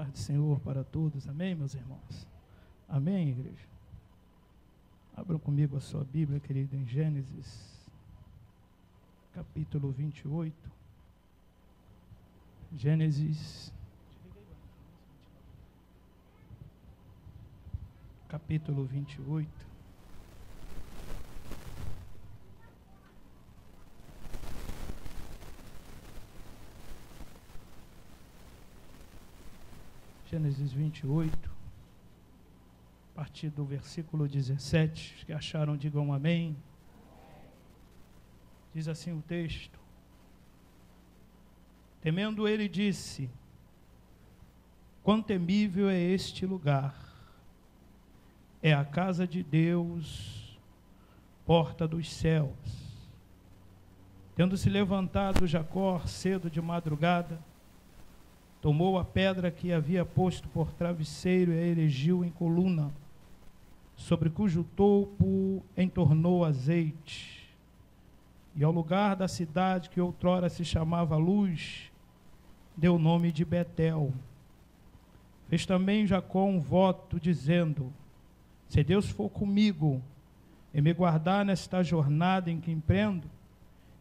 Paz do Senhor para todos, amém, meus irmãos? Amém, igreja? Abram comigo a sua Bíblia, querido, em Gênesis, capítulo 28. Gênesis, capítulo 28. Gênesis 28, a partir do versículo 17, os que acharam digam amém. Diz assim o texto: temendo ele disse, quão temível é este lugar, é a casa de Deus, porta dos céus. Tendo se levantado Jacó cedo de madrugada, tomou a pedra que havia posto por travesseiro e a erigiu em coluna, sobre cujo topo entornou azeite. E ao lugar da cidade que outrora se chamava Luz, deu o nome de Betel. Fez também Jacó um voto, dizendo, se Deus for comigo, e me guardar nesta jornada em que empreendo,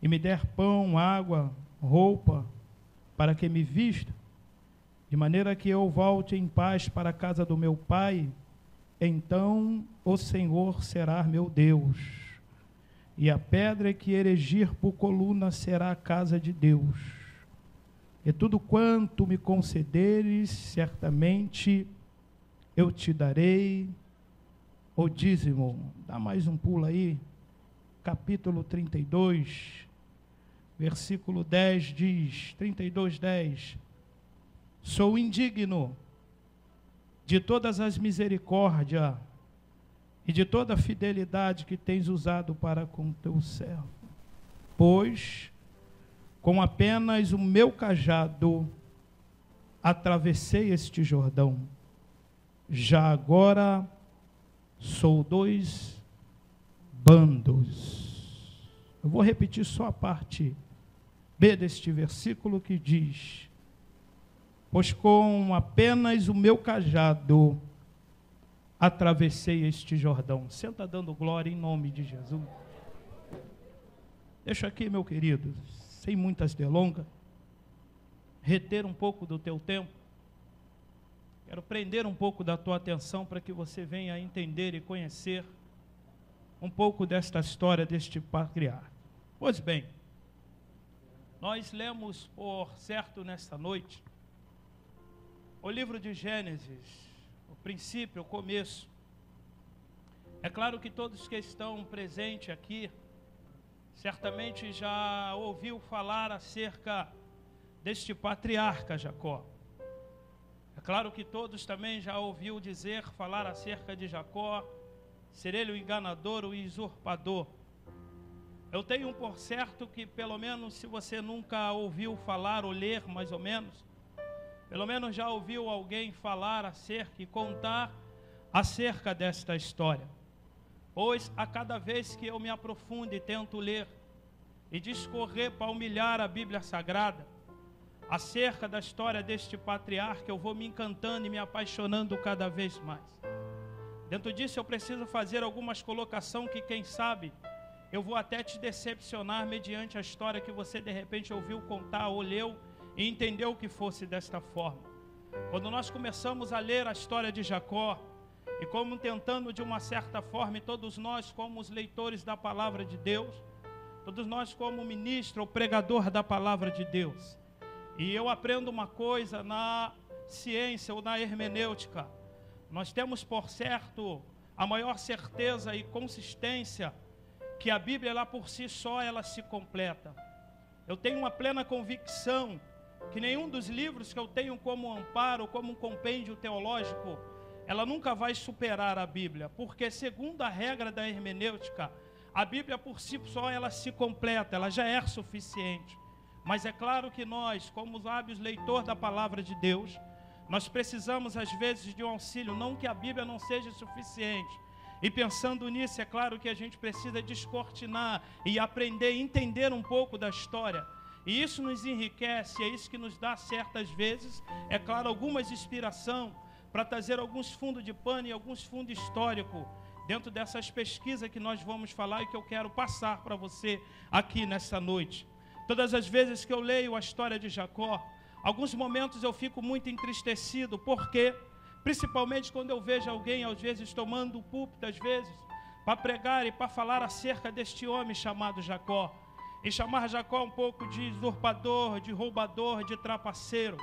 e me der pão, água, roupa, para que me vista, de maneira que eu volte em paz para a casa do meu pai, então o Senhor será meu Deus, e a pedra que erigir por coluna será a casa de Deus. E tudo quanto me concederes, certamente eu te darei o dízimo. Dá mais um pulo aí, capítulo 32, versículo 10 diz, 32:10, sou indigno de todas as misericórdias e de toda a fidelidade que tens usado para com teu servo, pois com apenas o meu cajado atravessei este Jordão, já agora sou 2 bandos. Eu vou repetir só a parte B deste versículo que diz, pois com apenas o meu cajado atravessei este Jordão. Senta dando glória em nome de Jesus. Deixa aqui, meu querido, sem muitas delongas, reter um pouco do teu tempo. Quero prender um pouco da tua atenção para que você venha a entender e conhecer um pouco desta história deste patriarca. Pois bem, nós lemos, por certo, nesta noite, o livro de Gênesis, o princípio, o começo. É claro que todos que estão presentes aqui, certamente já ouviu falar acerca deste patriarca Jacó. É claro que todos também já ouviu falar acerca de Jacó, ser ele o enganador, o usurpador. Eu tenho por certo que, pelo menos, se você nunca ouviu falar ou ler, mais ou menos, pelo menos já ouviu alguém falar acerca e contar acerca desta história. Pois a cada vez que eu me aprofundo e tento ler e discorrer para humilhar a Bíblia Sagrada, acerca da história deste patriarca, eu vou me encantando e me apaixonando cada vez mais. Dentro disso eu preciso fazer algumas colocações que, quem sabe, eu vou até te decepcionar mediante a história que você de repente ouviu contar ou leu e entendeu que fosse desta forma. Quando nós começamos a ler a história de Jacó, e como tentando de uma certa forma, e todos nós como os leitores da palavra de Deus, todos nós como ministro ou pregador da palavra de Deus, e eu aprendo uma coisa na ciência ou na hermenêutica, nós temos por certo a maior certeza e consistência que a Bíblia lá por si só ela se completa. Eu tenho uma plena convicção que nenhum dos livros que eu tenho como amparo, como um compêndio teológico, ela nunca vai superar a Bíblia, porque segundo a regra da hermenêutica, a Bíblia por si só ela se completa, ela já é suficiente. Mas é claro que nós, como os hábeis leitores da palavra de Deus, nós precisamos às vezes de um auxílio, não que a Bíblia não seja suficiente. E pensando nisso, é claro que a gente precisa descortinar e aprender, entender um pouco da história. E isso nos enriquece, é isso que nos dá certas vezes, é claro, algumas inspiração para trazer alguns fundos de pano e alguns fundos históricos dentro dessas pesquisas que nós vamos falar e que eu quero passar para você aqui nessa noite. Todas as vezes que eu leio a história de Jacó, alguns momentos eu fico muito entristecido, porque principalmente quando eu vejo alguém, às vezes, tomando o púlpito, às vezes, para pregar e para falar acerca deste homem chamado Jacó, e chamar Jacó um pouco de usurpador, de roubador, de trapaceiro.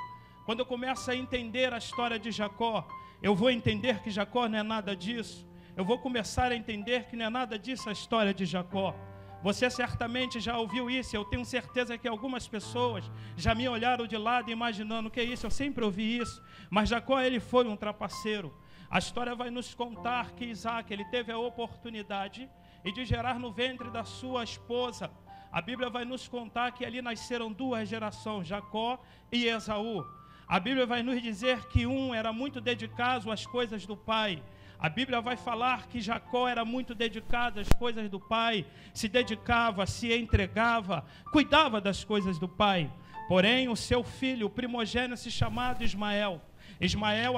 Quando eu começo a entender a história de Jacó, eu vou entender que Jacó não é nada disso. Eu vou começar a entender que não é nada disso a história de Jacó. Você certamente já ouviu isso, eu tenho certeza que algumas pessoas já me olharam de lado imaginando, que é isso, eu sempre ouvi isso, mas Jacó, ele foi um trapaceiro. A história vai nos contar que Isaac, ele teve a oportunidade de gerar no ventre da sua esposa. A Bíblia vai nos contar que ali nasceram duas gerações, Jacó e Esaú. A Bíblia vai nos dizer que um era muito dedicado às coisas do pai. A Bíblia vai falar que Jacó era muito dedicado às coisas do pai, se dedicava, se entregava, cuidava das coisas do pai. Porém, o seu filho, o primogênito, chamado Ismael,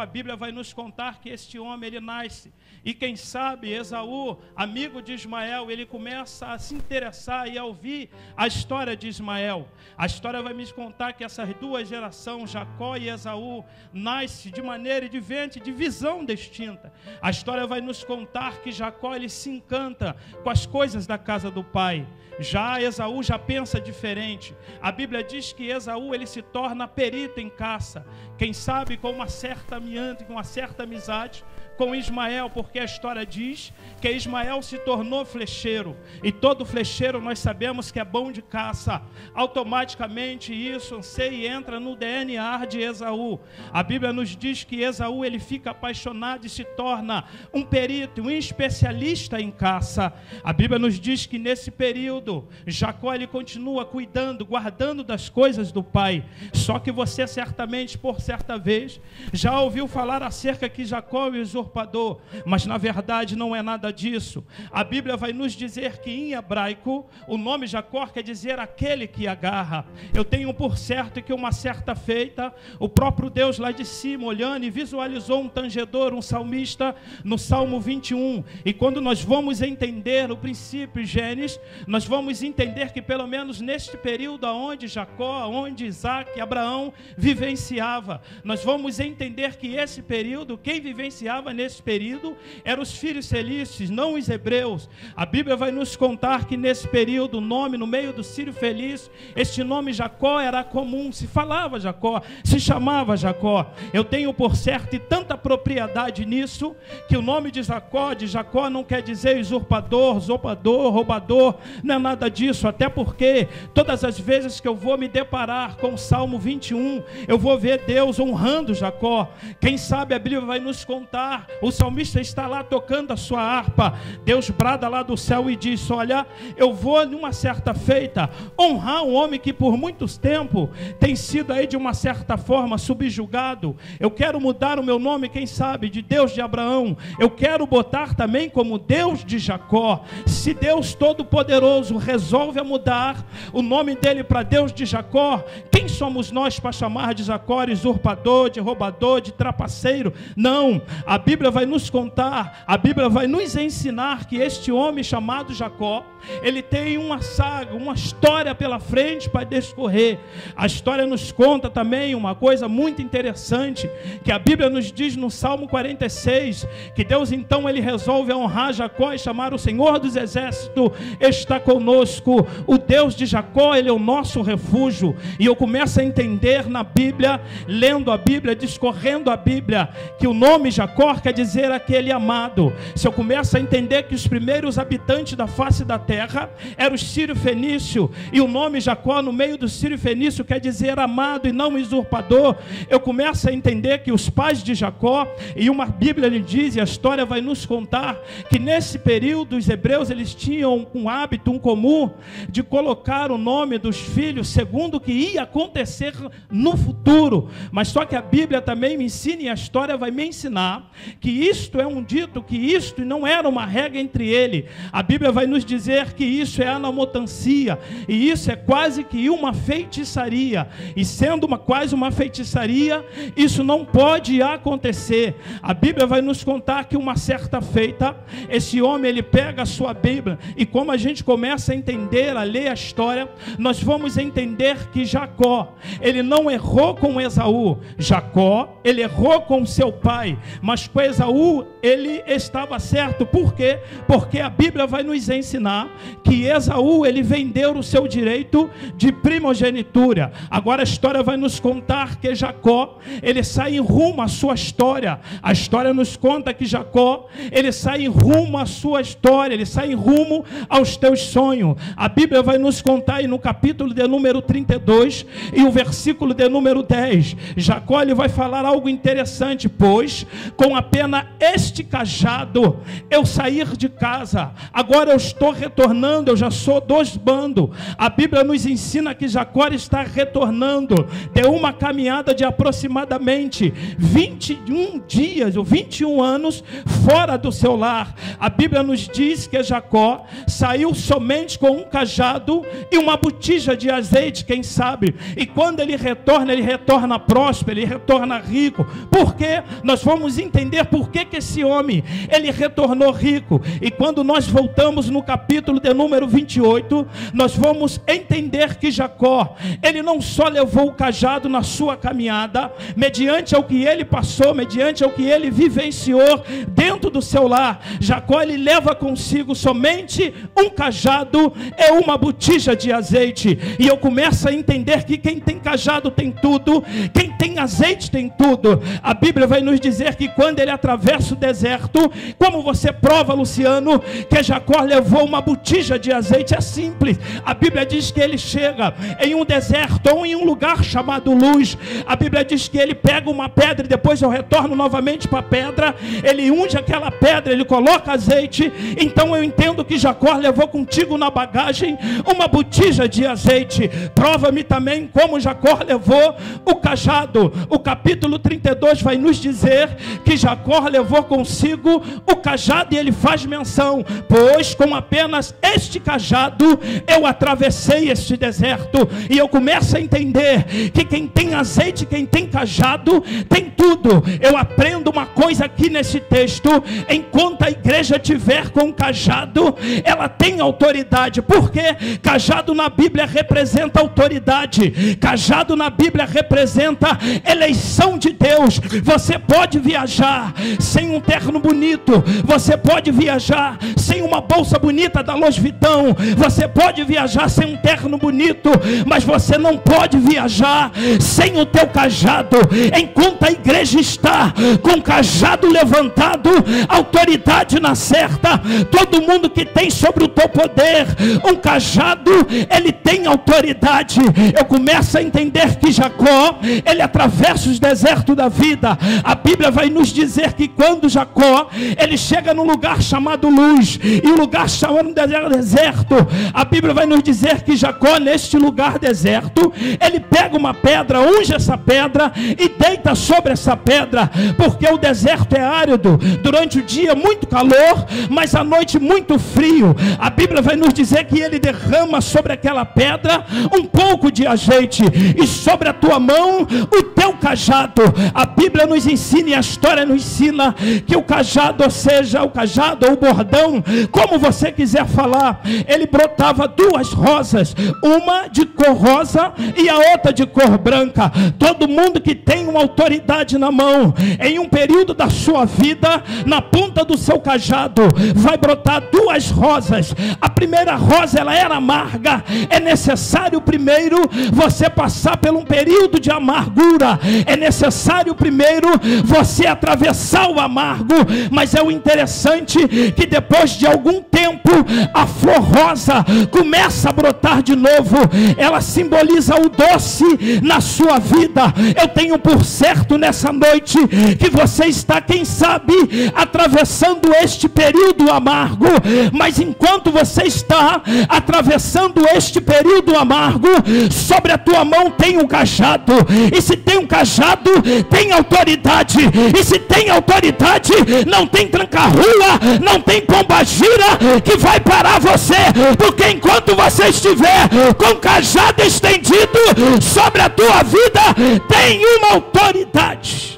a Bíblia vai nos contar que este homem, ele nasce. E quem sabe, Esaú, amigo de Ismael, ele começa a se interessar e a ouvir a história de Ismael. A história vai me contar que essas duas gerações, Jacó e Esaú, nascem de maneira diferente, de visão distinta. A história vai nos contar que Jacó, ele se encanta com as coisas da casa do pai. Já Esaú já pensa diferente. A Bíblia diz que Esaú, ele se torna perito em caça. Quem sabe com uma certa amizade com Ismael, porque a história diz que Ismael se tornou flecheiro, e todo flecheiro nós sabemos que é bom de caça. Automaticamente isso entra no DNA de Esaú. A Bíblia nos diz que Esaú, ele fica apaixonado e se torna um perito, um especialista em caça. A Bíblia nos diz que nesse período Jacó, ele continua cuidando, guardando das coisas do pai. Só que você certamente, por certa vez, já ouviu falar acerca que Jacó é o usurpador, mas na verdade não é nada disso. A Bíblia vai nos dizer que em hebraico o nome Jacó quer dizer aquele que agarra. Eu tenho por certo que uma certa feita, o próprio Deus lá de cima olhando e visualizou um tangedor, um salmista no Salmo 21, e quando nós vamos entender o princípio Gênesis, nós vamos entender que pelo menos neste período onde Jacó, onde Isaac, Abraão vivenciava, nós vamos entender que esse período, quem vivenciava nesse período eram os filhos felizes, não os hebreus. A Bíblia vai nos contar que nesse período o nome no meio do Sírio Feliz, este nome Jacó era comum, se falava Jacó, se chamava Jacó. Eu tenho por certo e tanta propriedade nisso, que o nome de Jacó não quer dizer usurpador, zopador, roubador, não é nada disso, até porque todas as vezes que eu vou me deparar com o Salmo 21, eu vou ver Deus honrando Jacó. Quem sabe a Bíblia vai nos contar, o salmista está lá tocando a sua harpa, Deus brada lá do céu e diz: olha, eu vou numa certa feita honrar um homem que por muitos tempos tem sido aí de uma certa forma subjugado. Eu quero mudar o meu nome, quem sabe, de Deus de Abraão, eu quero botar também como Deus de Jacó. Se Deus Todo-Poderoso resolve mudar o nome dele para Deus de Jacó, quem somos nós para chamar de Jacó usurpador, de roubador, de trapaceiro? Não, a Bíblia vai nos contar, a Bíblia vai nos ensinar que este homem chamado Jacó, ele tem uma saga, uma história pela frente para discorrer. A história nos conta também uma coisa muito interessante, que a Bíblia nos diz no Salmo 46, que Deus então ele resolve honrar Jacó e chamar o Senhor dos Exércitos está conosco. O Deus de Jacó, ele é o nosso refúgio. E eu começo a entender na Bíblia, lendo a Bíblia, discorrendo a Bíblia, que o nome Jacó quer dizer aquele amado. Se eu começo a entender que os primeiros habitantes da face da terra eram os sírio-fenícios, e o nome Jacó no meio do sírio-fenício quer dizer amado e não usurpador, eu começo a entender que os pais de Jacó, e uma Bíblia lhe diz, e a história vai nos contar, que nesse período os hebreus eles tinham um hábito, um comum, de colocar o nome dos filhos segundo o que ia acontecer no futuro. Mas só que a Bíblia também me ensina, e a história vai me ensinar, que isto é um dito, que isto não era uma regra entre ele. A Bíblia vai nos dizer que isso é anamotancia, e isso é quase que uma feitiçaria, e sendo quase uma feitiçaria, isso não pode acontecer. A Bíblia vai nos contar que uma certa feita, esse homem ele pega a sua Bíblia, e como a gente começa a entender, a ler a história, nós vamos entender que Jacó, ele não errou com Esaú. Jacó, ele errou com seu pai, mas com Esaú ele estava certo. Por quê? Porque a Bíblia vai nos ensinar que Esaú, ele vendeu o seu direito de primogenitura. Agora a história vai nos contar que Jacó, ele sai em rumo à sua história. A história nos conta que Jacó, ele sai em rumo à sua história, ele sai em rumo aos teus sonhos. A Bíblia vai nos contar aí no capítulo de número 32 e o versículo de número 10. Jacó, ele vai falar algo interessante: pois com apenas este cajado eu sair de casa, agora eu estou retornando, eu já sou dos bandos. A Bíblia nos ensina que Jacó está retornando de uma caminhada de aproximadamente 21 dias ou 21 anos fora do seu lar. A Bíblia nos diz que Jacó saiu somente com um cajado e uma botija de azeite, quem sabe, e quando ele retorna próspero, ele retorna rico. Por quê? Nós vamos entender por que esse homem, ele retornou rico. E quando nós voltamos no capítulo de número 28, nós vamos entender que Jacó, ele não só levou o cajado na sua caminhada, mediante ao que ele passou, mediante ao que ele vivenciou dentro do seu lar. Jacó, ele leva consigo somente um cajado e uma botija de azeite. E eu começo a entender que quem tem cajado tem tudo, quem tem azeite tem tudo. A Bíblia vai nos dizer que quando ele atravessa o deserto, como você prova, Luciano, que Jacó levou uma botija de azeite? É simples. A Bíblia diz que ele chega em um deserto ou em um lugar chamado Luz. A Bíblia diz que ele pega uma pedra e depois eu retorno novamente para a pedra, ele unge aquela pedra, ele coloca azeite. Então eu entendo que Jacó levou contigo na bagagem uma botija de azeite. Prova-me também como Jacó levou o cajado. O capítulo 32 vai nos dizer que Jacó levou consigo o cajado e ele faz menção: pois com apenas este cajado eu atravessei este deserto. E eu começo a entender que quem tem azeite, quem tem cajado, tem tudo. Eu aprendo uma coisa aqui nesse texto: enquanto a igreja tiver com cajado, ela tem autoridade. Porque cajado na Bíblia representa autoridade, cajado na Bíblia representa eleição de Deus. Você pode viajar sem um terno bonito, você pode viajar sem uma bolsa bonita da Louis Vuitton, você pode viajar sem um terno bonito, mas você não pode viajar sem o teu cajado. Enquanto a igreja está com o cajado levantado, autoridade na certa. Todo mundo que tem sobre o teu poder um cajado, ele tem autoridade. Eu começo a entender que Jacó, ele atravessa os desertos da vida. A Bíblia vai nos dizer que quando Jacó, ele chega num lugar chamado Luz, e o lugar chamado deserto, a Bíblia vai nos dizer que Jacó, neste lugar deserto, ele pega uma pedra, unge essa pedra e deita sobre essa pedra, porque o deserto é árido, durante o dia muito calor, mas à noite muito frio. A Bíblia vai nos dizer que ele derrama sobre aquela pedra um pouco de azeite, e sobre a tua mão o teu cajado. A Bíblia nos ensina, e a história nos ensina, que o cajado, ou seja, o cajado ou o bordão, como você quiser falar, ele brotava duas rosas, uma de cor rosa e a outra de cor branca. Todo mundo que tem uma autoridade na mão, em um período da sua vida, na ponta do seu cajado vai brotar duas rosas. A primeira rosa, ela era amarga. É necessário primeiro você passar por um período de amargura, é necessário primeiro você atravessar o amargo. Mas é o interessante que depois de algum tempo a flor rosa começa a brotar de novo. Ela simboliza o doce na sua vida. Eu tenho por certo nessa noite que Você está, quem sabe, atravessando este período amargo, mas enquanto você está atravessando este período amargo, sobre a tua mão tem um cajado, e se tem um cajado, tem autoridade, e se tem autoridade, não tem tranca-rua, não tem pombagira que vai parar você, porque enquanto você estiver com o cajado estendido sobre a tua vida, tem uma autoridade.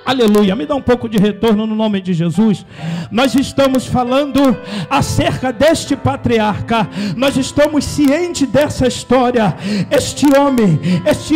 Aleluia, me dá um pouco de retorno no nome de Jesus. Nós estamos falando acerca deste patriarca, nós estamos cientes dessa história. Este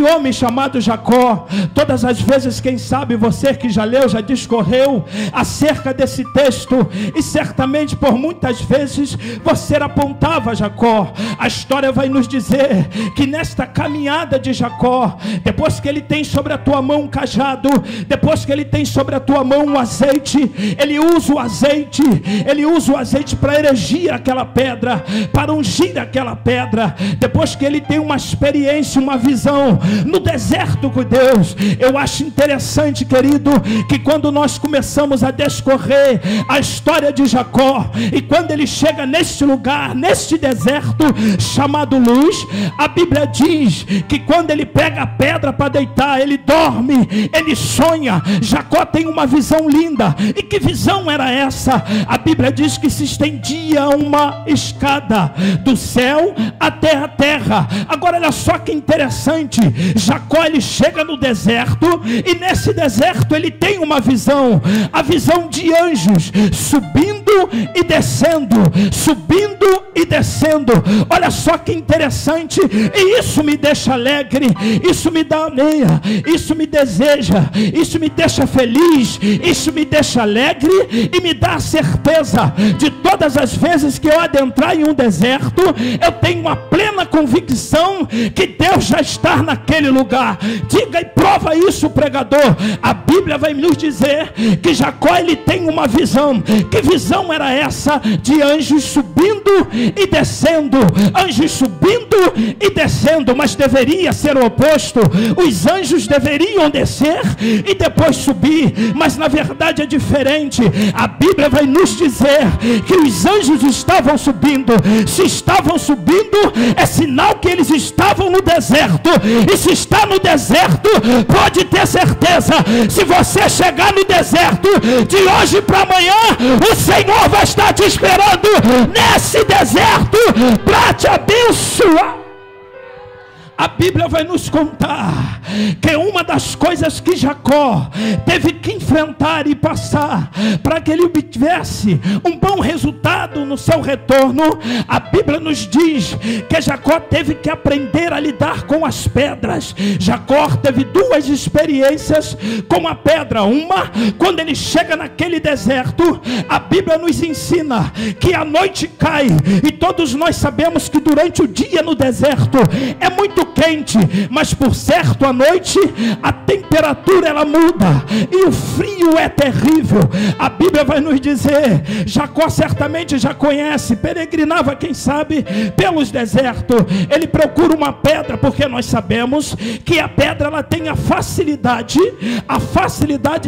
homem chamado Jacó, todas as vezes, quem sabe, você que já leu, já discorreu acerca desse texto, e certamente por muitas vezes você apontava Jacó. A história vai nos dizer que nesta caminhada de Jacó, depois que ele tem sobre a tua mão um cajado, depois que ele tem sobre a tua mão um azeite, ele usa o azeite para erigir aquela pedra, para ungir aquela pedra. Depois que ele tem uma experiência, uma visão no deserto com Deus. Eu acho interessante, querido, que quando nós começamos a descorrer a história de Jacó, e quando ele chega neste lugar, neste deserto chamado Luz, a Bíblia diz que quando ele pega a pedra para deitar, ele dorme, ele sonha. Jacó tem uma visão linda. E que visão era essa? A Bíblia diz que se estendia uma escada do céu até a terra. Agora olha só que interessante, Jacó ele chega no deserto, e nesse deserto ele tem uma visão, a visão de anjos subindo e descendo, subindo e descendo. Olha só que interessante, e isso me deixa alegre, isso me dá alegria, isso me deseja, isso me deixa feliz, isso me deixa alegre, e me dá a certeza de todas as vezes que eu adentrar em um deserto, eu tenho uma plena convicção que Deus já está naquele lugar. Diga e prova isso, pregador. A Bíblia vai nos dizer que Jacó ele tem uma visão. Que visão era essa? De anjos subindo e descendo, anjos subindo e descendo, mas deveria ser o oposto. Os anjos deveriam descer e depois subir, mas na verdade é diferente. A Bíblia vai nos dizer que os anjos estavam subindo. Se estavam subindo, é sinal que eles estavam no deserto, e se está no deserto, pode ter certeza, se você chegar no deserto de hoje para amanhã, o Senhor vai estar te esperando nesse deserto para te abençoar. A Bíblia vai nos contar que uma das coisas que Jacó teve que enfrentar e passar para que ele obtivesse um bom resultado no seu retorno, a Bíblia nos diz que Jacó teve que aprender a lidar com as pedras. Jacó teve duas experiências com a pedra. Uma, quando ele chega naquele deserto, a Bíblia nos ensina que a noite cai, e todos nós sabemos que durante o dia no deserto é muito quente, mas por certo à noite a temperatura ela muda e o frio é terrível. A Bíblia vai nos dizer, Jacó certamente já conhece, peregrinava quem sabe pelos desertos, ele procura uma pedra, porque nós sabemos que a pedra ela tem a facilidade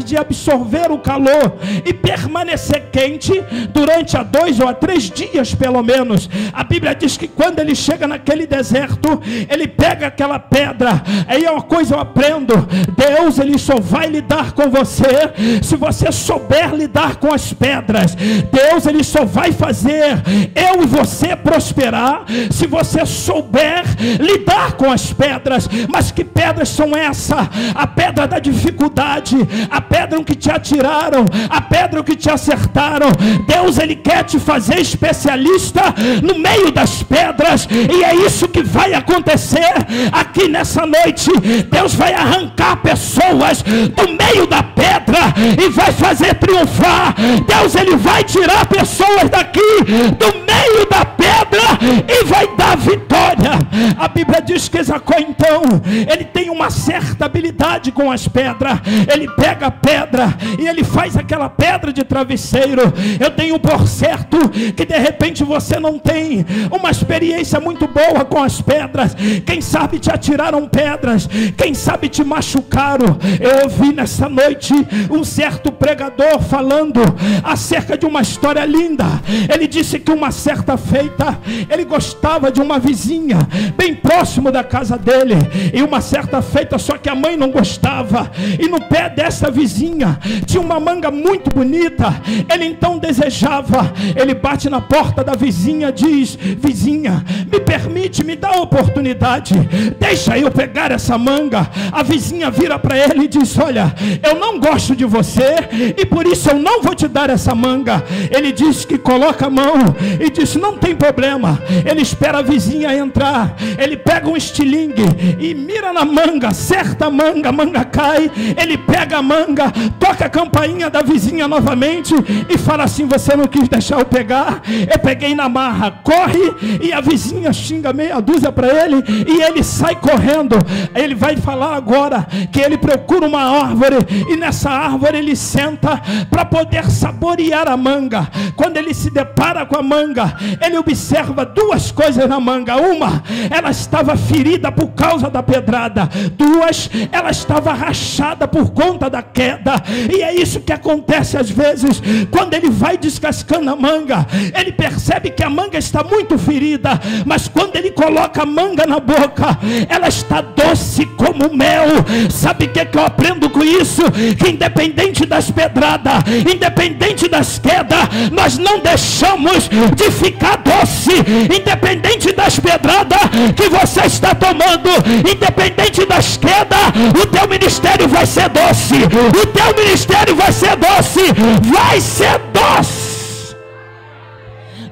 de absorver o calor e permanecer quente durante 2 ou 3 dias pelo menos. A Bíblia diz que quando ele chega naquele deserto, ele pega aquela pedra. Aí é uma coisa eu aprendo, Deus ele só vai lidar com você se você souber lidar com as pedras. Deus ele só vai fazer eu e você prosperar se você souber lidar com as pedras. Mas que pedras são essas? A pedra da dificuldade, a pedra que te atiraram, a pedra que te acertaram. Deus ele quer te fazer especialista no meio das pedras, e é isso que vai acontecer aqui nessa noite. Deus vai arrancar pessoas do meio da pedra e vai fazer triunfar. Deus ele vai tirar pessoas daqui do meio da pedra e vai dar vitória. A Bíblia diz que Jacó então, ele tem uma certa habilidade com as pedras. Ele pega a pedra e ele faz aquela pedra de travesseiro. Eu tenho por certo que de repente você não tem uma experiência muito boa com as pedras. Quem sabe te atiraram pedras, quem sabe te machucaram. Eu ouvi nessa noite um certo pregador falando acerca de uma história linda. Ele disse que uma certa feita, ele gostava de uma vizinha bem próximo da casa dele, e uma certa feita, só que a mãe não gostava, e no pé dessa vizinha tinha uma manga muito bonita. Ele então desejava, ele bate na porta da vizinha, diz: vizinha, me permite, me dá a oportunidade, deixa eu pegar essa manga. A vizinha vira para ele e diz: olha, eu não gosto de você e por isso eu não vou te dar essa manga. Ele diz que coloca a mão e diz: não tem problema. Ele espera a vizinha entrar, ele pega um estilingue e mira na manga, acerta a manga cai. Ele pega a manga, toca a campainha da vizinha novamente e fala assim: você não quis deixar eu pegar, eu peguei na marra. Corre, e a vizinha xinga meia dúzia para ele e ele sai correndo. Ele vai falar agora que ele procura uma árvore e nessa árvore ele senta para poder saborear a manga. Quando ele se depara com a manga, ele observa duas coisas na manga. Uma, ela estava ferida por causa da pedrada. Duas, ela estava rachada por conta da queda. E é isso que acontece às vezes, quando ele vai descascando a manga, ele percebe que a manga está muito ferida, mas quando ele coloca a manga na boca, ela está doce como mel. Sabe o que eu aprendo com isso? Que independente das pedradas, independente das quedas, nós não deixamos de ficar doce. Independente das pedradas que você está tomando, independente das quedas, o teu ministério vai ser doce. O teu ministério vai ser doce. Vai ser doce.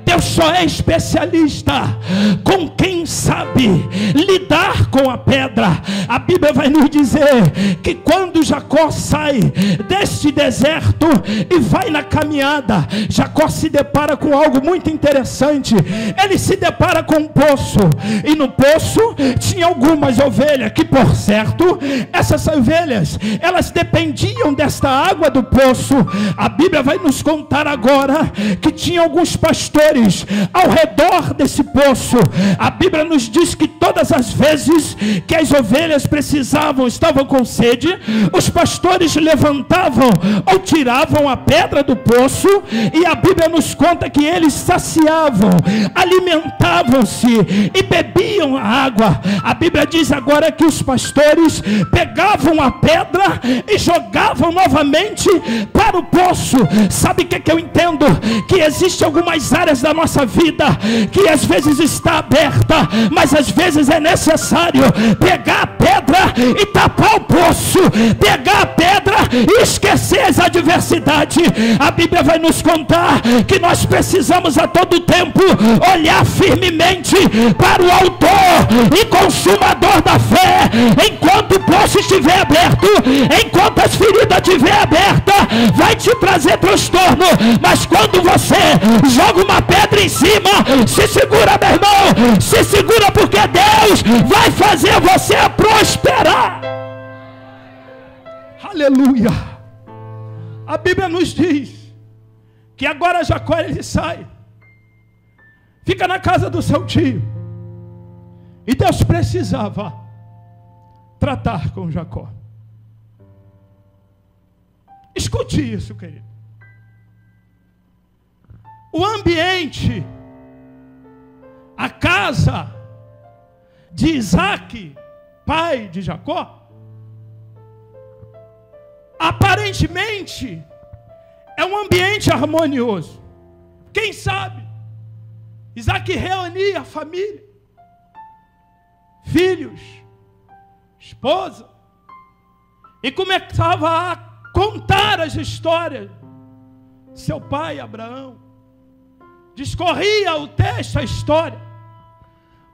Deus só é especialista com quem sabe lidar com a pedra. A Bíblia vai nos dizer que quando Jacó sai deste deserto e vai na caminhada, Jacó se depara com algo muito interessante. Ele se depara com um poço, e no poço tinha algumas ovelhas, que por certo, essas ovelhas, elas dependiam desta água do poço. A Bíblia vai nos contar agora que tinha alguns pastores ao redor desse poço. A Bíblia nos diz que todas as vezes que as ovelhas estavam com sede, os pastores levantavam ou tiravam a pedra do poço, e a Bíblia nos conta que eles saciavam, alimentavam-se e bebiam a água. A Bíblia diz agora que os pastores pegavam a pedra e jogavam novamente para o poço. Sabe o que eu entendo? Que existem algumas áreas da nossa vida que às vezes está aberta, mas às vezes é necessário pegar a pedra e tapar o poço, pegar a pedra e esquecer as adversidades. A Bíblia vai nos contar que nós precisamos a todo tempo olhar firmemente para o autor e consumador da fé. Enquanto o poço estiver aberto, enquanto as feridas estiver aberta, vai te trazer transtorno, mas quando você joga uma pedra em cima, se segura, meu irmão, se segura, porque Deus vai fazer você prosperar. Aleluia. A Bíblia nos diz que agora Jacó, ele sai, fica na casa do seu tio, e Deus precisava tratar com Jacó. Escute isso, querido. O ambiente, a casa de Isaac, pai de Jacó, aparentemente é um ambiente harmonioso. Quem sabe Isaac reunia a família, filhos, esposa, e começava a contar as histórias de seu pai Abraão. Discorria o texto, a história.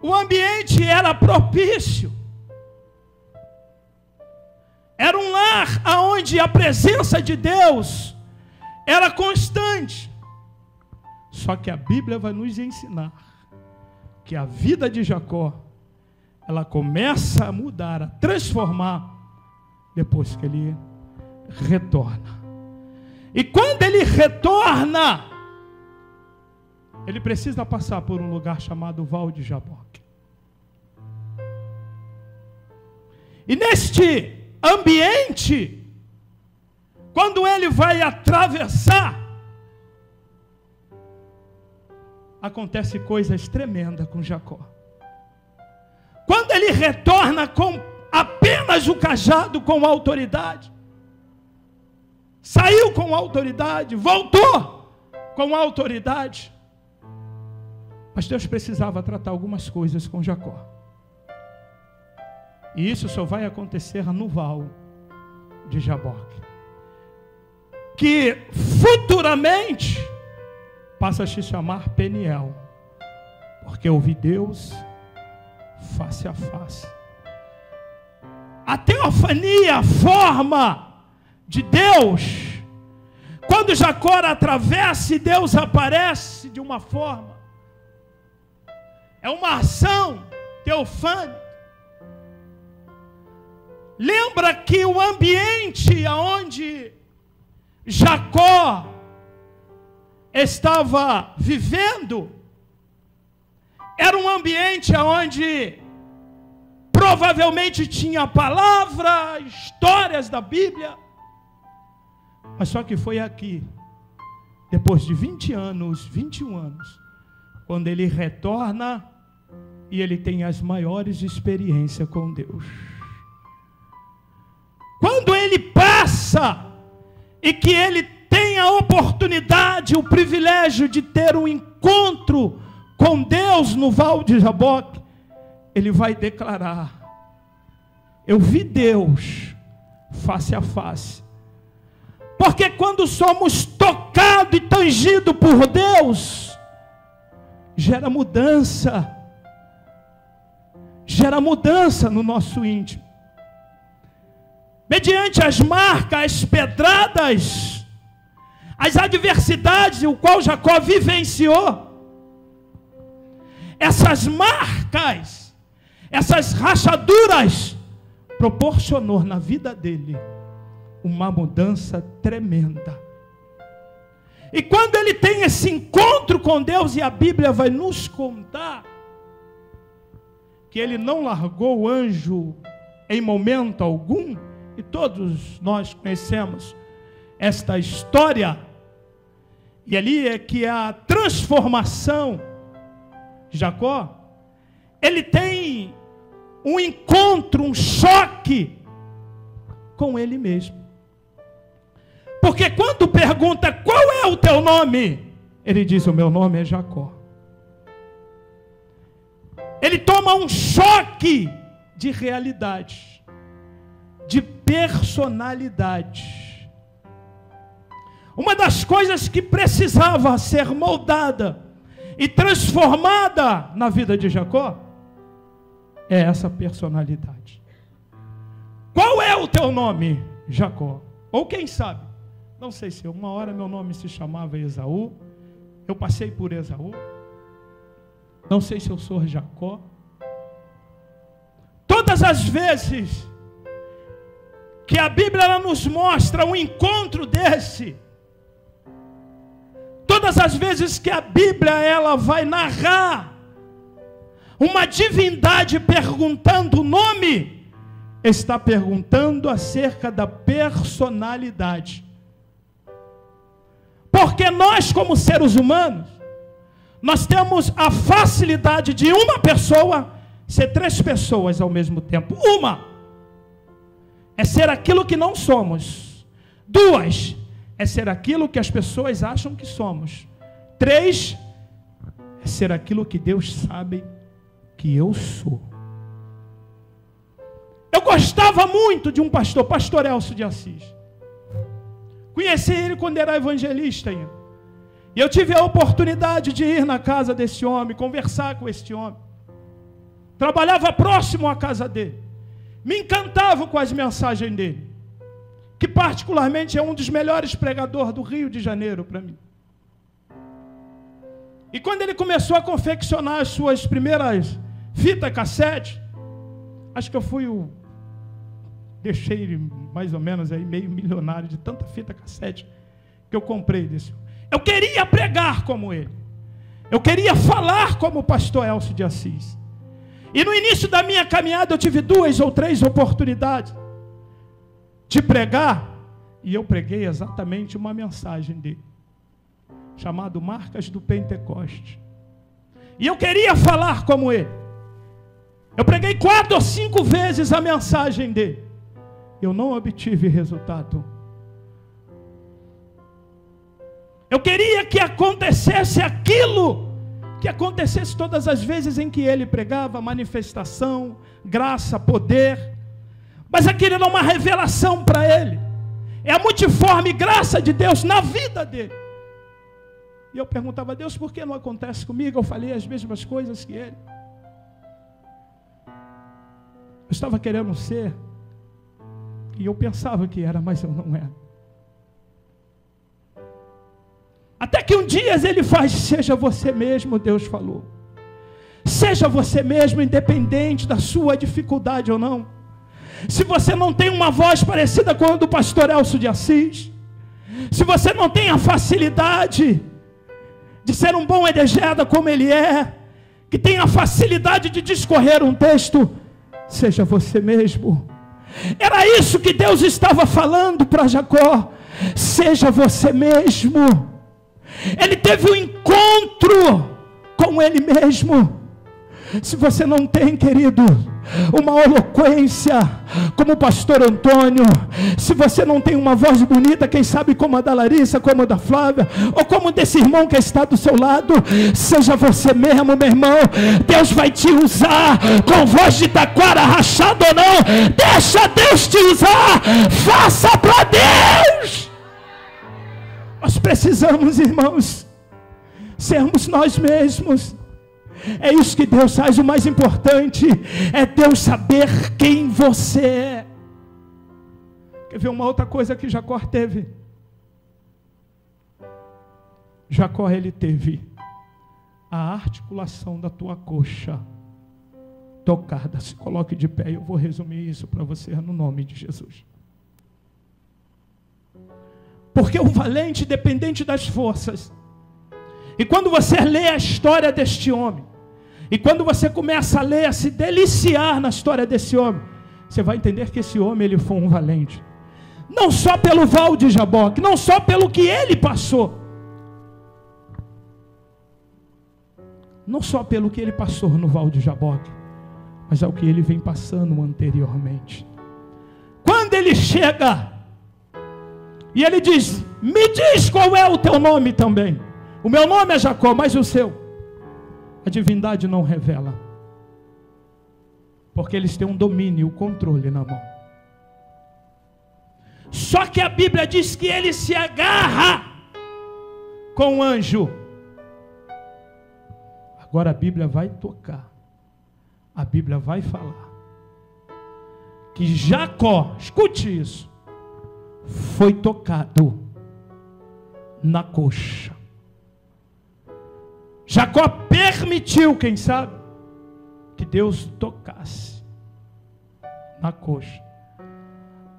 O ambiente era propício. Era um lar onde a presença de Deus era constante. Só que a Bíblia vai nos ensinar que a vida de Jacó ela começa a mudar, a transformar, depois que ele retorna. E quando ele retorna, ele precisa passar por um lugar chamado Val de Jaboque. E neste ambiente, quando ele vai atravessar, acontece coisas tremendas com Jacó. Quando ele retorna com apenas o cajado, com autoridade, saiu com autoridade, voltou com autoridade, mas Deus precisava tratar algumas coisas com Jacó. E isso só vai acontecer no Val de Jaboque, que futuramente passa a se chamar Peniel, porque eu vi Deus face a face. A teofania, a forma de Deus, quando Jacó atravessa e Deus aparece de uma forma, é uma ação teofânica. Lembra que o ambiente onde Jacó estava vivendo era um ambiente onde provavelmente tinha palavra, histórias da Bíblia, mas só que foi aqui, depois de 20 anos, 21 anos, quando ele retorna e ele tem as maiores experiências com Deus. Quando ele passa e que ele tem a oportunidade, o privilégio de ter um encontro com Deus no Val de Jaboque, ele vai declarar: eu vi Deus face a face. Porque quando somos tocados e tangidos por Deus, gera mudança no nosso íntimo. Mediante as marcas, as pedradas, as adversidades, o qual Jacó vivenciou, essas marcas, essas rachaduras, proporcionou na vida dele uma mudança tremenda. E quando ele tem esse encontro com Deus, e a Bíblia vai nos contar que ele não largou o anjo em momento algum, e todos nós conhecemos esta história, e ali é que a transformação de Jacó, ele tem um encontro, um choque com ele mesmo. Porque quando pergunta qual é o teu nome, ele diz: o meu nome é Jacó. Ele toma um choque de realidade, de personalidade. Uma das coisas que precisava ser moldada e transformada na vida de Jacó é essa personalidade. Qual é o teu nome, Jacó? Ou quem sabe, não sei se uma hora meu nome se chamava Esaú, eu passei por Esaú, não sei se eu sou Jacó. Todas as vezes que a Bíblia ela nos mostra um encontro desse, todas as vezes que a Bíblia ela vai narrar uma divindade perguntando o nome, está perguntando acerca da personalidade. Porque nós, como seres humanos, nós temos a facilidade de uma pessoa ser três pessoas ao mesmo tempo. Uma é ser aquilo que não somos. Duas é ser aquilo que as pessoas acham que somos. Três é ser aquilo que Deus sabe que eu sou. Eu gostava muito de um pastor, pastor Elcio de Assis. Conheci ele quando era evangelista ainda. E eu tive a oportunidade de ir na casa desse homem, conversar com este homem. Trabalhava próximo à casa dele. Me encantava com as mensagens dele, que particularmente é um dos melhores pregadores do Rio de Janeiro para mim. E quando ele começou a confeccionar as suas primeiras fitas cassete, Acho que eu deixei ele mais ou menos aí meio milionário de tanta fita cassete que eu comprei desse. Eu queria pregar como ele. Eu queria falar como o pastor Elcio de Assis. E no início da minha caminhada eu tive 2 ou 3 oportunidades de pregar. E eu preguei exatamente uma mensagem dele, chamado Marcas do Pentecoste. E eu queria falar como ele. Eu preguei 4 ou 5 vezes a mensagem dele. Eu não obtive resultado. Eu queria que acontecesse aquilo que acontecesse todas as vezes em que ele pregava, manifestação, graça, poder. Mas aquilo era uma revelação para ele. É a multiforme graça de Deus na vida dele. E eu perguntava a Deus, por que não acontece comigo? Eu falei as mesmas coisas que ele. Eu estava querendo ser, e eu pensava que era, mas eu não era. Até que um dia ele faz, seja você mesmo, Deus falou. Seja você mesmo, independente da sua dificuldade ou não. Se você não tem uma voz parecida com a do pastor Elcio de Assis, se você não tem a facilidade de ser um bom exegeta como ele é, que tem a facilidade de discorrer um texto, seja você mesmo. Era isso que Deus estava falando para Jacó. Seja você mesmo. Ele teve um encontro com ele mesmo. Se você não tem, querido, uma eloquência como o pastor Antônio, se você não tem uma voz bonita, quem sabe como a da Larissa, como a da Flávia, ou como desse irmão que está do seu lado, seja você mesmo, meu irmão. Deus vai te usar, com voz de taquara rachada ou não, deixa Deus te usar, faça para Deus. Nós precisamos, irmãos, sermos nós mesmos. É isso que Deus faz. O mais importante é Deus saber quem você é. Quer ver uma outra coisa que Jacó teve? Jacó, ele teve a articulação da tua coxa tocada. Se coloque de pé, eu vou resumir isso para você no nome de Jesus. Porque o valente, dependente das forças. E quando você lê a história deste homem, e quando você começa a ler, a se deliciar na história desse homem, você vai entender que esse homem, ele foi um valente. Não só pelo val de Jaboque, não só pelo que ele passou. Não só pelo que ele passou no val de Jaboque, mas ao que ele vem passando anteriormente. Quando ele chega, e ele diz, me diz qual é o teu nome também. O meu nome é Jacó, mas o seu? A divindade não revela. Porque eles têm um domínio, o controle na mão. Só que a Bíblia diz que ele se agarra com o anjo. Agora a Bíblia vai tocar. A Bíblia vai falar. Que Jacó, escute isso, foi tocado na coxa. Jacó permitiu, quem sabe, que Deus tocasse na coxa.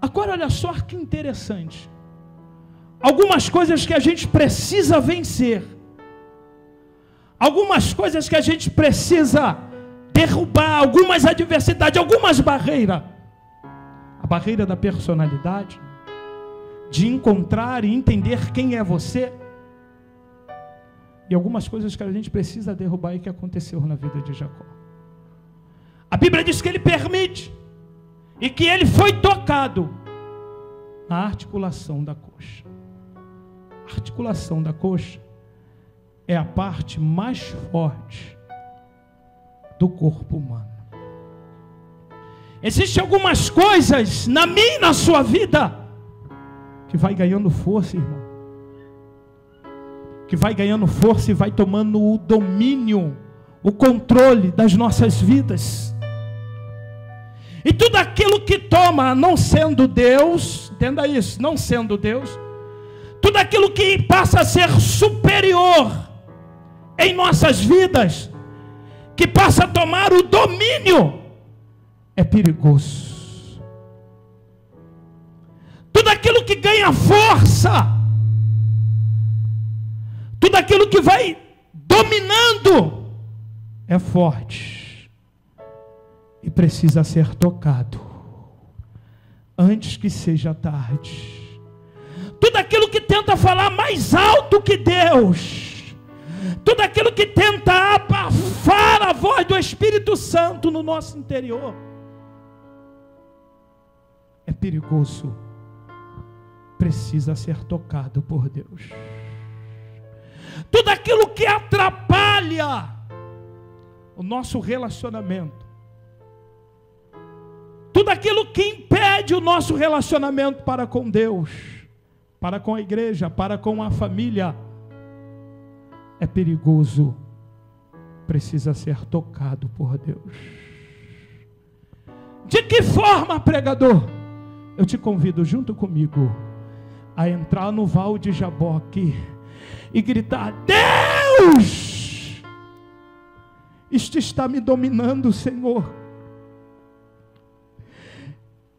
Agora olha só que interessante. Algumas coisas que a gente precisa vencer. Algumas coisas que a gente precisa derrubar. Algumas adversidades, algumas barreiras. A barreira da personalidade. De encontrar e entender quem é você. E algumas coisas que a gente precisa derrubar e que aconteceu na vida de Jacó. A Bíblia diz que ele permite. E que ele foi tocado na articulação da coxa. A articulação da coxa é a parte mais forte do corpo humano. Existem algumas coisas na minha e na sua vida que vai ganhando força, irmão. Que vai ganhando força e vai tomando o domínio, o controle das nossas vidas. E tudo aquilo que toma, não sendo Deus, entenda isso, não sendo Deus, tudo aquilo que passa a ser superior em nossas vidas, que passa a tomar o domínio, é perigoso. Tudo aquilo que ganha força, tudo aquilo que vai dominando, é forte e precisa ser tocado antes que seja tarde. Tudo aquilo que tenta falar mais alto que Deus, tudo aquilo que tenta abafar a voz do Espírito Santo no nosso interior, é perigoso, precisa ser tocado por Deus. Tudo aquilo que atrapalha o nosso relacionamento, tudo aquilo que impede o nosso relacionamento para com Deus, para com a igreja, para com a família, é perigoso, precisa ser tocado por Deus. De que forma, pregador? Eu te convido junto comigo a entrar no Val de Jaboque e gritar: Deus, isto está me dominando, Senhor,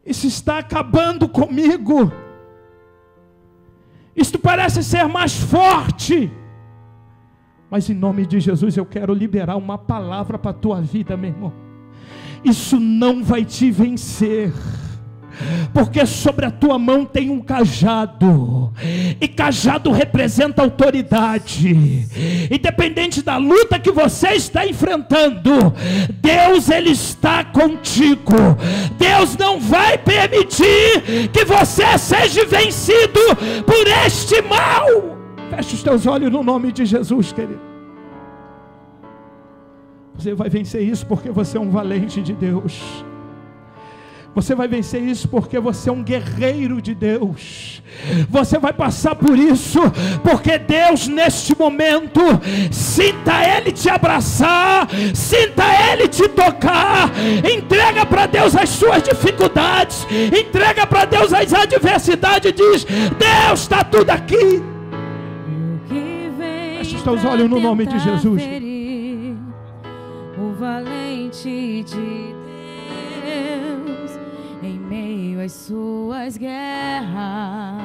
isso está acabando comigo, isto parece ser mais forte, mas em nome de Jesus eu quero liberar uma palavra para a tua vida, meu irmão. Isso não vai te vencer, porque sobre a tua mão tem um cajado, e cajado representa autoridade. Independente da luta que você está enfrentando, Deus, Ele está contigo. Deus não vai permitir que você seja vencido por este mal. Feche os teus olhos no nome de Jesus, querido. Você vai vencer isso porque você é um valente de Deus. Você vai vencer isso porque você é um guerreiro de Deus. Você vai passar por isso porque Deus, neste momento, sinta Ele te abraçar, sinta Ele te tocar. Entrega para Deus as suas dificuldades, entrega para Deus as adversidades e diz: Deus, está tudo aqui. Feche os teus olhos no nome de Jesus. O valente de Deus em meio às suas guerras,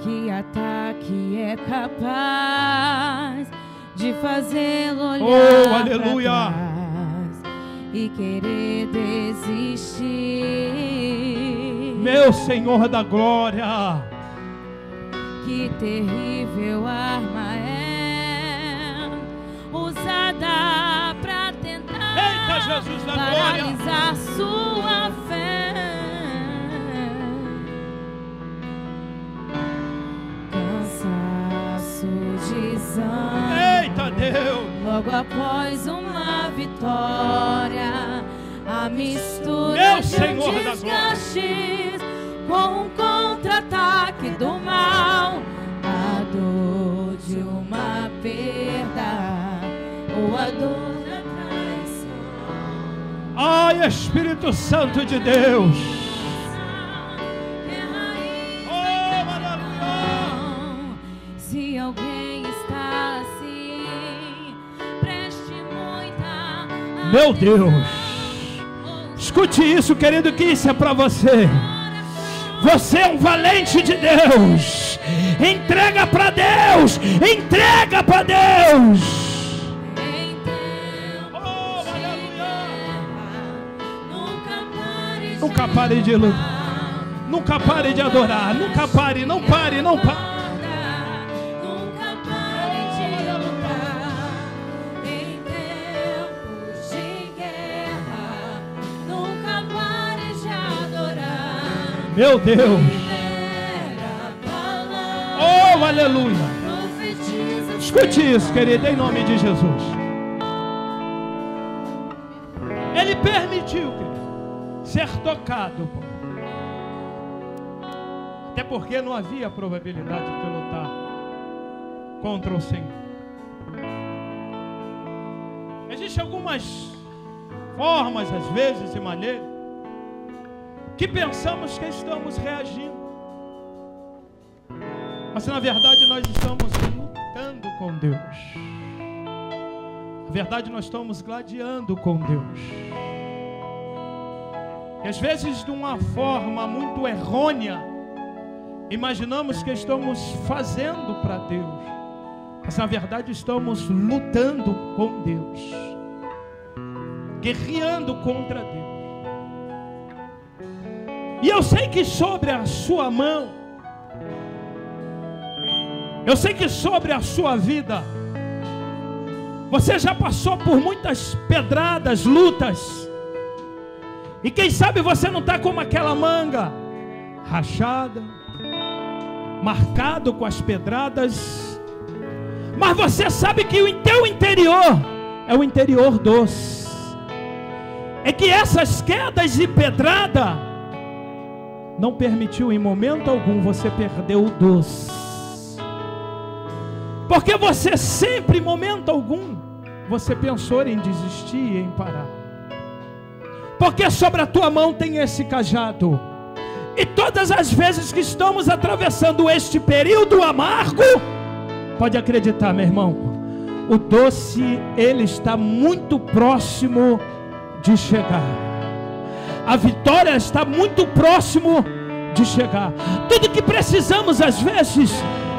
que ataque é capaz de fazê-lo olhar para trás e querer desistir. Meu Senhor da glória, que terrível arma é usada para tentar, eita, Jesus da paralisar sua fé. Cansaço, desânimo, eita Deus, logo após uma vitória, a mistura meu de Senhor da desgastes com um contra-ataque do mal, a dor de uma perda ou a dor da traição. ai, Espírito Santo de Deus, oh, maravilha. Se alguém está assim, preste muita atenção. Meu Deus, escute isso, querido, que isso é para você. Você é um valente de Deus. Entrega para Deus. Entrega para Deus. Oh, nunca pare de lutar. Nunca pare de adorar. Nunca pare, não pare, não pare. Nunca pare de lutar em tempos de guerra. Nunca pare de adorar. Meu Deus. Oh, aleluia. Escute isso, querido, em nome de Jesus. Ele permitiu, querido, ser tocado. Até porque não havia probabilidade de lutar contra o Senhor. Existem algumas formas, às vezes, e maneiras, que pensamos que estamos reagindo, mas na verdade nós estamos lutando com Deus. A Na verdade, nós estamos gladiando com Deus. E às vezes, de uma forma muito errônea, imaginamos que estamos fazendo para Deus, mas na verdade estamos lutando com Deus, guerreando contra Deus. E eu sei que sobre a sua mão, eu sei que sobre a sua vida, você já passou por muitas pedradas, lutas. E quem sabe você não está como aquela manga rachada, marcado com as pedradas, mas você sabe que o teu interior é o interior doce. É que essas quedas e pedrada não permitiu em momento algum você perder o doce. Porque você sempre, em momento algum, você pensou em desistir e em parar. Porque sobre a tua mão tem esse cajado. E todas as vezes que estamos atravessando este período amargo, pode acreditar, meu irmão, o doce, ele está muito próximo de chegar. A vitória está muito próximo de chegar. Tudo que precisamos às vezes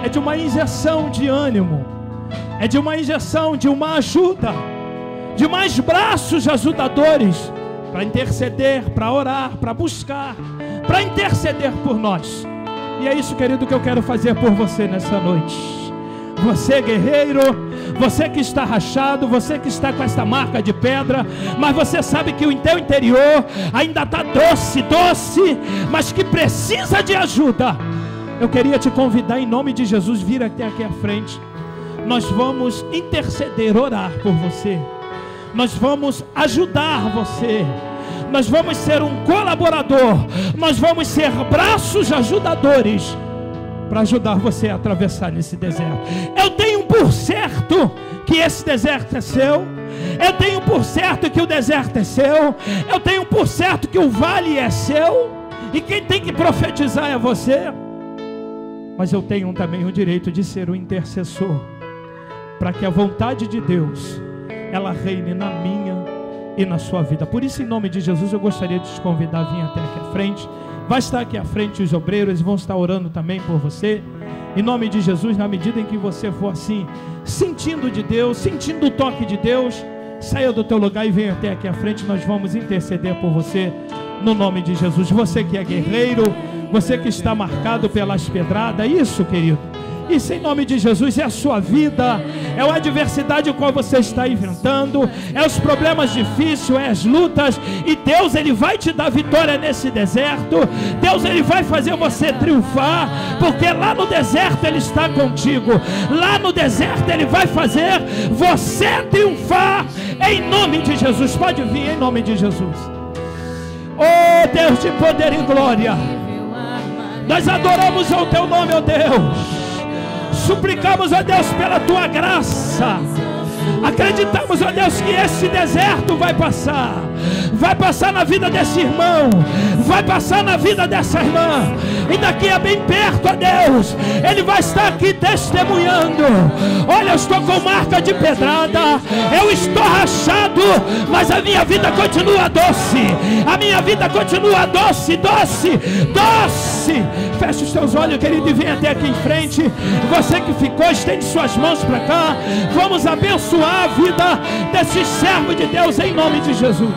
é de uma injeção de ânimo, é de uma injeção, de uma ajuda, de mais braços ajudadores, para interceder, para orar, para buscar, para interceder por nós. E é isso, querido, que eu quero fazer por você nessa noite. Você guerreiro, você que está rachado, você que está com esta marca de pedra, mas você sabe que o teu interior ainda está doce, mas que precisa de ajuda. Eu queria te convidar em nome de Jesus, vir até aqui à frente. Nós vamos interceder, orar por você. Nós vamos ajudar você. Nós vamos ser um colaborador. Nós vamos ser braços ajudadores para ajudar você a atravessar nesse deserto. Eu tenho por certo que esse deserto é seu. Eu tenho por certo que o deserto é seu. Eu tenho por certo que o vale é seu. E quem tem que profetizar é você. Mas eu tenho também o direito de ser o intercessor, para que a vontade de Deus, ela reine na minha e na sua vida. Por isso, em nome de Jesus, eu gostaria de te convidar a vir até aqui à frente. Vai estar aqui à frente os obreiros, eles vão estar orando também por você. Em nome de Jesus, na medida em que você for assim, sentindo de Deus, sentindo o toque de Deus, saia do teu lugar e venha até aqui à frente. Nós vamos interceder por você, no nome de Jesus. Você que é guerreiro, você que está marcado pelas pedradas, isso, querido, isso em nome de Jesus é a sua vida, é a adversidade com a qual você está enfrentando, é os problemas difíceis, é as lutas, e Deus, Ele vai te dar vitória nesse deserto. Deus, Ele vai fazer você triunfar, porque lá no deserto Ele está contigo, lá no deserto Ele vai fazer você triunfar, em nome de Jesus. Pode vir em nome de Jesus. Oh Deus de poder e glória, nós adoramos o teu nome, ó Deus. Suplicamos a Deus pela tua graça. Acreditamos, ó Deus, que esse deserto vai passar na vida desse irmão, vai passar na vida dessa irmã, e daqui a bem perto, ó Deus, ele vai estar aqui testemunhando. Olha, eu estou com marca de pedrada, eu estou rachado, mas a minha vida continua doce, a minha vida continua doce. Feche os teus olhos, querido, e vem até aqui em frente. Você que ficou, estende suas mãos para cá. Vamos abençoar a vida desses servos de Deus em nome de Jesus.